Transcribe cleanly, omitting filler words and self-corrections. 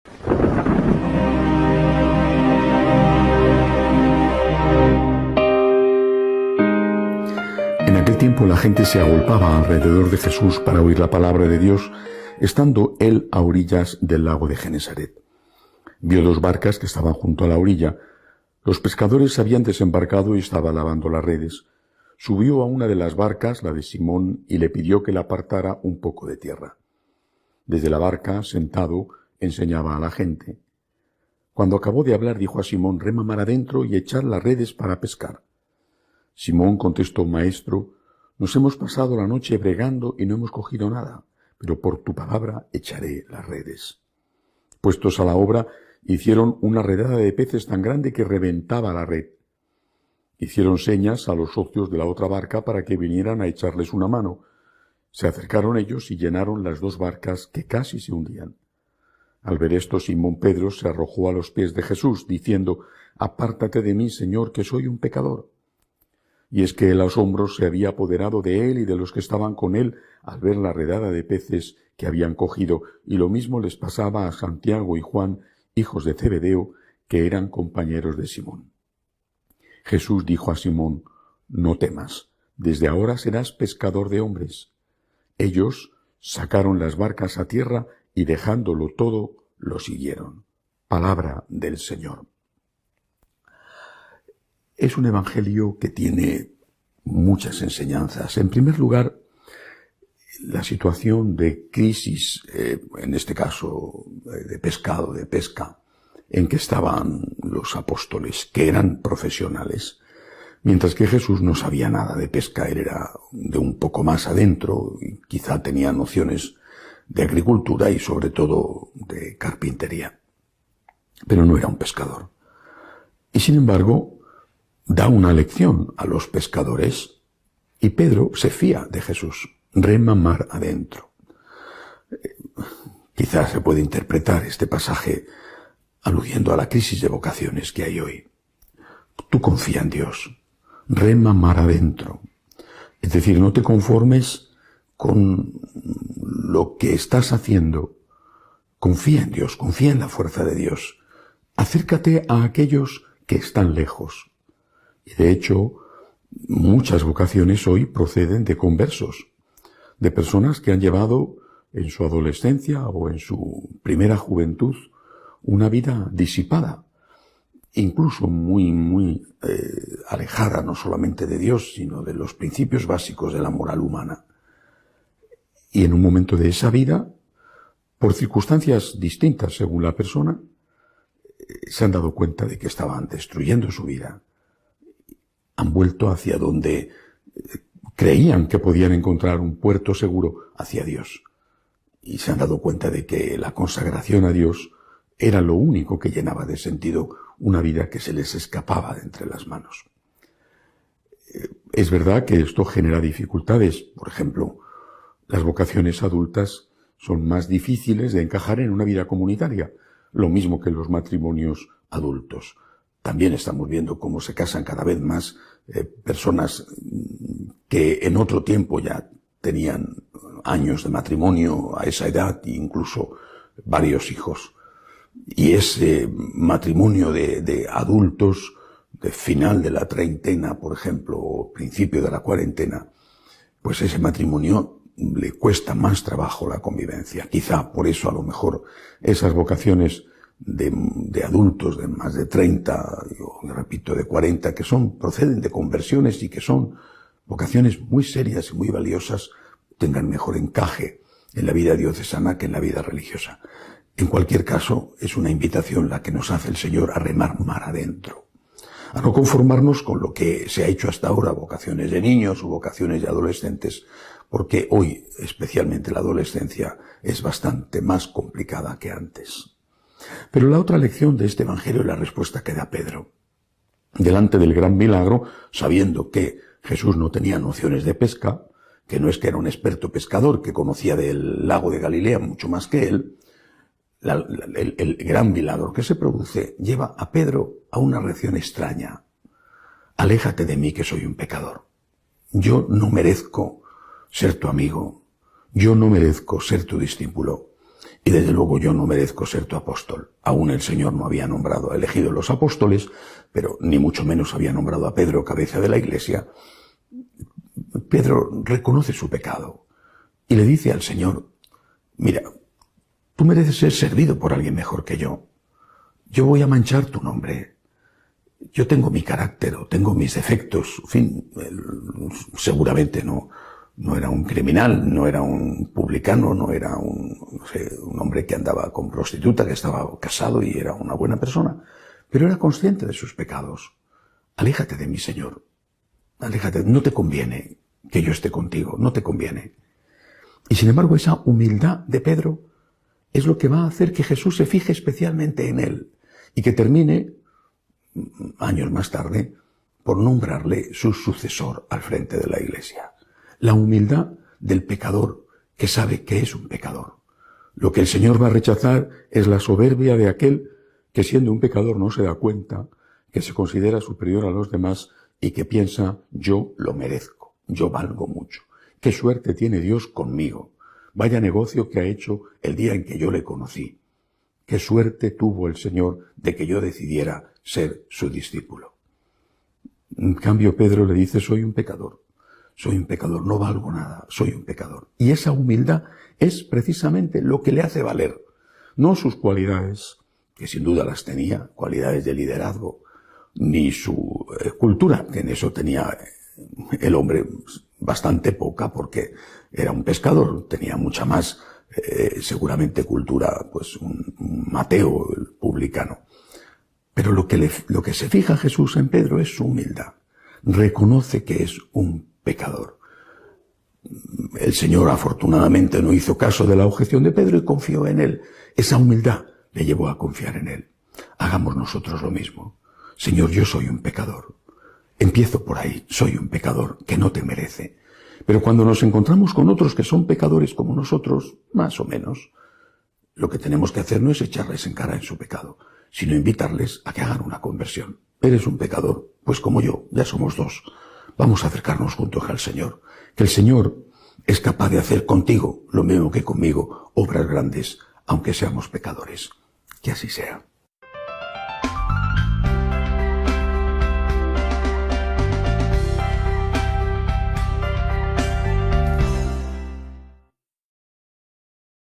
En aquel tiempo la gente se agolpaba alrededor de Jesús para oír la palabra de Dios, estando él a orillas del lago de Genesaret. Vio dos barcas que estaban junto a la orilla. Los pescadores se habían desembarcado y estaban lavando las redes. Subió a una de las barcas, la de Simón, y le pidió que le apartara un poco de tierra. Desde la barca, sentado, enseñaba a la gente. Cuando acabó de hablar, dijo a Simón: «Rema mar adentro y echad las redes para pescar». Simón contestó: «Maestro, nos hemos pasado la noche bregando y no hemos cogido nada, pero por tu palabra echaré las redes». Puestos a la obra, hicieron una redada de peces tan grande que reventaba la red. Hicieron señas a los socios de la otra barca para que vinieran a echarles una mano. Se acercaron ellos y llenaron las dos barcas, que casi se hundían. Al ver esto, Simón Pedro se arrojó a los pies de Jesús, diciendo: «Apártate de mí, Señor, que soy un pecador». Y es que el asombro se había apoderado de él y de los que estaban con él al ver la redada de peces que habían cogido, y lo mismo les pasaba a Santiago y Juan, hijos de Zebedeo, que eran compañeros de Simón. Jesús dijo a Simón: «No temas, desde ahora serás pescador de hombres». Ellos sacaron las barcas a tierra y, dejándolo todo, lo siguieron. Palabra del Señor. Es un evangelio que tiene muchas enseñanzas. En primer lugar, la situación de crisis, en este caso de pescado, de pesca, en que estaban los apóstoles, que eran profesionales, mientras que Jesús no sabía nada de pesca. Él era de un poco más adentro y quizá tenía nociones de agricultura y sobre todo de carpintería, pero no era un pescador. Y sin embargo, da una lección a los pescadores, y Pedro se fía de Jesús. Rema mar adentro. Quizás se puede interpretar este pasaje aludiendo a la crisis de vocaciones que hay hoy. Tú confía en Dios. Rema mar adentro. Es decir, no te conformes con lo que estás haciendo. Confía en Dios, confía en la fuerza de Dios. Acércate a aquellos que están lejos. Y de hecho, muchas vocaciones hoy proceden de conversos, de personas que han llevado en su adolescencia o en su primera juventud una vida disipada, incluso muy alejada no solamente de Dios, sino de los principios básicos de la moral humana. Y en un momento de esa vida, por circunstancias distintas según la persona, se han dado cuenta de que estaban destruyendo su vida. Han vuelto hacia donde creían que podían encontrar un puerto seguro, hacia Dios. Y se han dado cuenta de que la consagración a Dios era lo único que llenaba de sentido una vida que se les escapaba de entre las manos. Es verdad que esto genera dificultades. Por ejemplo, las vocaciones adultas son más difíciles de encajar en una vida comunitaria, lo mismo que los matrimonios adultos. También estamos viendo cómo se casan cada vez más personas que en otro tiempo ya tenían años de matrimonio a esa edad e incluso varios hijos. Y ese matrimonio de adultos, de final de la treintena, por ejemplo, o principio de la cuarentena, pues ese matrimonio le cuesta más trabajo la convivencia. Quizá por eso a lo mejor esas vocaciones de adultos de más de 30, yo repito, de 40, que proceden de conversiones y que son vocaciones muy serias y muy valiosas, tengan mejor encaje en la vida diocesana que en la vida religiosa. En cualquier caso, es una invitación la que nos hace el Señor a remar mar adentro, a no conformarnos con lo que se ha hecho hasta ahora, vocaciones de niños o vocaciones de adolescentes, porque hoy, especialmente la adolescencia, es bastante más complicada que antes. Pero la otra lección de este evangelio es la respuesta que da Pedro. Delante del gran milagro, sabiendo que Jesús no tenía nociones de pesca, que no es que era un experto pescador, que conocía del lago de Galilea mucho más que él, el gran milagro que se produce lleva a Pedro a una reacción extraña. Aléjate de mí, que soy un pecador. Yo no merezco ser tu amigo. Yo no merezco ser tu discípulo. y desde luego yo no merezco ser tu apóstol. Aún el Señor no había elegido los apóstoles, pero ni mucho menos había nombrado a Pedro cabeza de la Iglesia. Pedro reconoce su pecado y le dice al Señor: mira, tú mereces ser servido por alguien mejor que yo. Yo voy a manchar tu nombre. Yo tengo mi carácter, o tengo mis defectos. En fin, seguramente no era un criminal, no era un publicano, no era un hombre que andaba con prostituta, que estaba casado y era una buena persona. Pero era consciente de sus pecados. Aléjate de mí, Señor. Aléjate, no te conviene que yo esté contigo, no te conviene. Y sin embargo, esa humildad de Pedro es lo que va a hacer que Jesús se fije especialmente en él y que termine, años más tarde, por nombrarle su sucesor al frente de la Iglesia. La humildad del pecador que sabe que es un pecador. Lo que el Señor va a rechazar es la soberbia de aquel que, siendo un pecador, no se da cuenta, que se considera superior a los demás y que piensa: yo lo merezco, yo valgo mucho. Qué suerte tiene Dios conmigo. Vaya negocio que ha hecho el día en que yo le conocí. Qué suerte tuvo el Señor de que yo decidiera ser su discípulo. En cambio, Pedro le dice: soy un pecador, no valgo nada, soy un pecador. Y esa humildad es precisamente lo que le hace valer, no sus cualidades, que sin duda las tenía, cualidades de liderazgo, ni su cultura, que en eso tenía el hombre bastante poca, porque era un pescador, tenía mucha más, seguramente, cultura, pues un Mateo, el publicano. Pero lo que se fija Jesús en Pedro es su humildad. Reconoce que es un pecador. El Señor afortunadamente no hizo caso de la objeción de Pedro y confió en él. Esa humildad le llevó a confiar en él. Hagamos nosotros lo mismo. Señor, yo soy un pecador. Empiezo por ahí, soy un pecador que no te merece. Pero cuando nos encontramos con otros que son pecadores como nosotros, más o menos, lo que tenemos que hacer no es echarles en cara en su pecado, sino invitarles a que hagan una conversión. Eres un pecador, pues como yo, ya somos dos. Vamos a acercarnos juntos al Señor. Que el Señor es capaz de hacer contigo lo mismo que conmigo, obras grandes, aunque seamos pecadores. Que así sea.